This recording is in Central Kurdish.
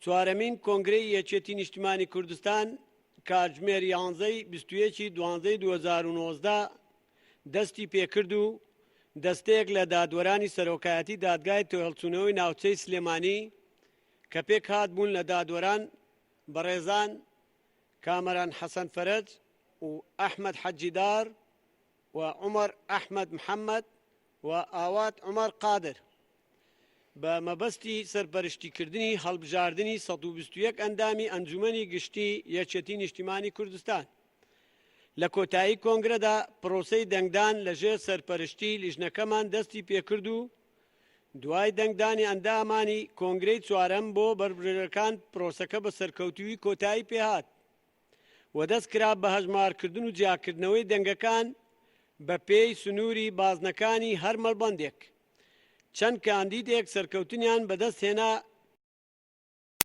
چوارەمین کۆنگرەی یەکێتی نیشتیمانی کوردستان کاتژمێر 11/12/2019 دەستی پێکرد و دەستەیەک لە دادوەرانی سەرۆکایەتی دادگای تۆهێڵچوونەوەی ناوچەی سلێمانی کە پێک هات بوون لە دادوەران بەڕێزان کامەران حەسەن فەرەج و ئەحمەد حەجیدار و عومەر ئەحمەد محەممەد و ئاوات عومەر قادر بە مەبەستی سەرپەرشتیکردنی هەڵبژاردننی 121 ئەندامی ئەنجومەنی گشتی یەکێتی نیشتیمانی کوردستان. لە کۆتایی کۆنگرەدا پرۆسەی دەنگدان لەژێر سەرپەرشتی لیژنەکەمان دەستی پێکرد و دوای دەنگدانی ئەندامانی کۆنگرەی چوارەم بۆ بەربژێرەکان پرۆسەکە بە سەرکەوتووی کۆتایی پێهات و دەست کرا بە هەژمارکردن و جیاکردنەوەی دەنگەکان بە پێی سنووری بازنەکانی هەر مەڵبەندێک. چەند کاندیدێک سەرکەوتنیان بەدەست هێنا